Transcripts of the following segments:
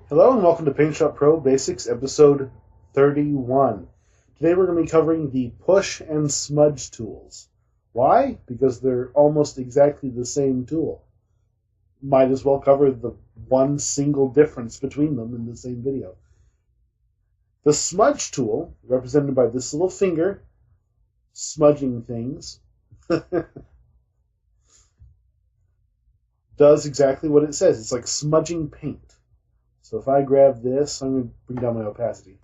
Hello and welcome to PaintShop Pro Basics, episode 31. Today we're going to be covering the push and smudge tools. Why? Because they're almost exactly the same tool. Might as well cover the one single difference between them in the same video. The smudge tool, represented by this little finger, smudging things, does exactly what it says. It's like smudging paint. So if I grab this, I'm going to bring down my opacity.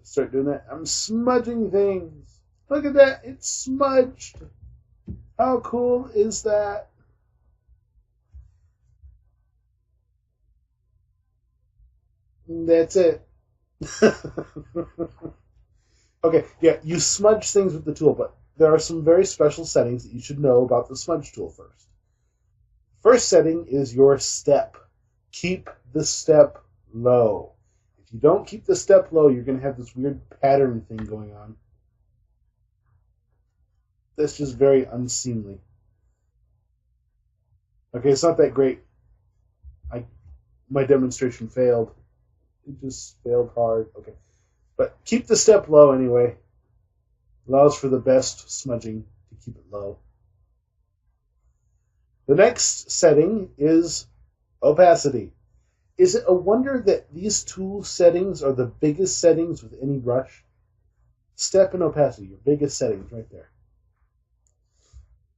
Start doing that. I'm smudging things. Look at that. It's smudged. How cool is that? And that's it. Okay, yeah, you smudge things with the tool, but there are some very special settings that you should know about the smudge tool first. First setting is your step. Keep the step low. If you don't keep the step low, you're going to have this weird pattern thing going on. That's just very unseemly. Okay, it's not that great. My demonstration failed. It just failed hard. Okay. But keep the step low anyway. Allows for the best smudging to keep it low. The next setting is opacity. Is it a wonder that these two settings are the biggest settings with any brush? Step and opacity, your biggest settings right there.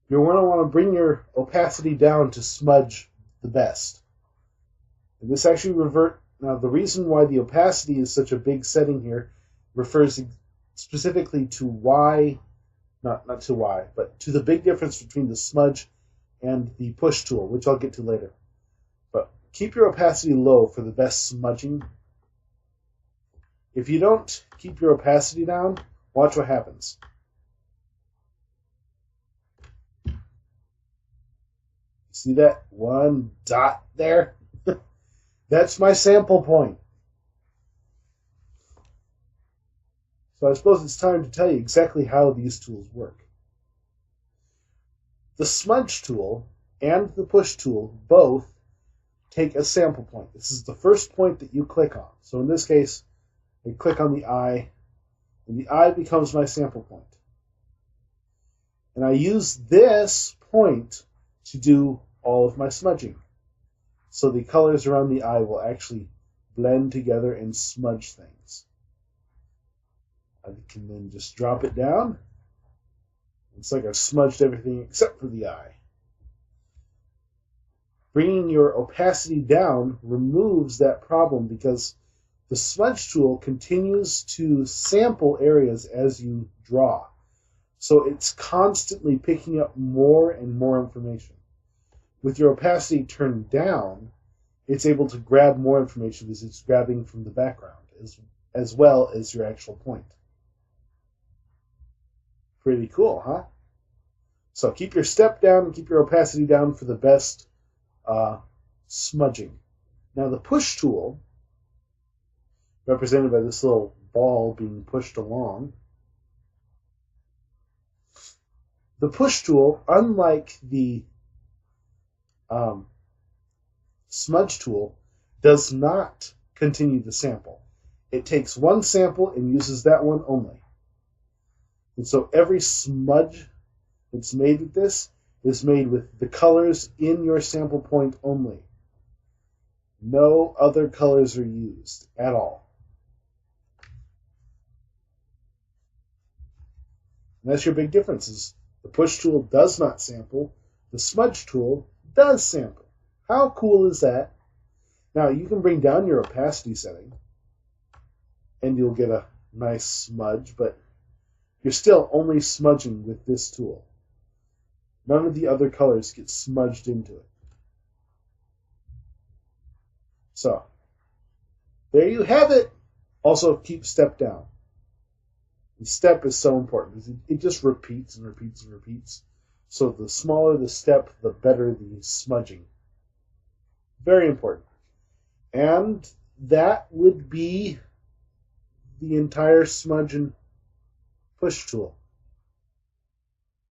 You're going to want to bring your opacity down to smudge the best. And this actually now the reason why the opacity is such a big setting here refers specifically to why, not to why, but to the big difference between the smudge and the push tool, which I'll get to later. But keep your opacity low for the best smudging. If you don't keep your opacity down, watch what happens. See that one dot there? That's my sample point. So I suppose it's time to tell you exactly how these tools work. The smudge tool and the push tool both take a sample point. This is the first point that you click on. So in this case, I click on the eye, and the eye becomes my sample point. And I use this point to do all of my smudging. So the colors around the eye will actually blend together and smudge things. I can then just drop it down. It's like I've smudged everything except for the eye. Bringing your opacity down removes that problem because the smudge tool continues to sample areas as you draw. So it's constantly picking up more and more information. With your opacity turned down, it's able to grab more information because it's grabbing from the background as well as your actual point. Pretty cool, huh? So keep your step down and keep your opacity down for the best smudging. Now the push tool, represented by this little ball being pushed along, the push tool, unlike the smudge tool, does not continue to sample. It takes one sample and uses that one only. And so every smudge that's made with this is made with the colors in your sample point only. No other colors are used at all. And that's your big difference is the push tool does not sample. The smudge tool does sample. How cool is that? Now, you can bring down your opacity setting, and you'll get a nice smudge, but you're still only smudging with this tool. None of the other colors get smudged into it. So, there you have it. Also, keep step down. The step is so important because it just repeats and repeats and repeats. So the smaller the step, the better the smudging. Very important. And that would be the entire smudge and push tool.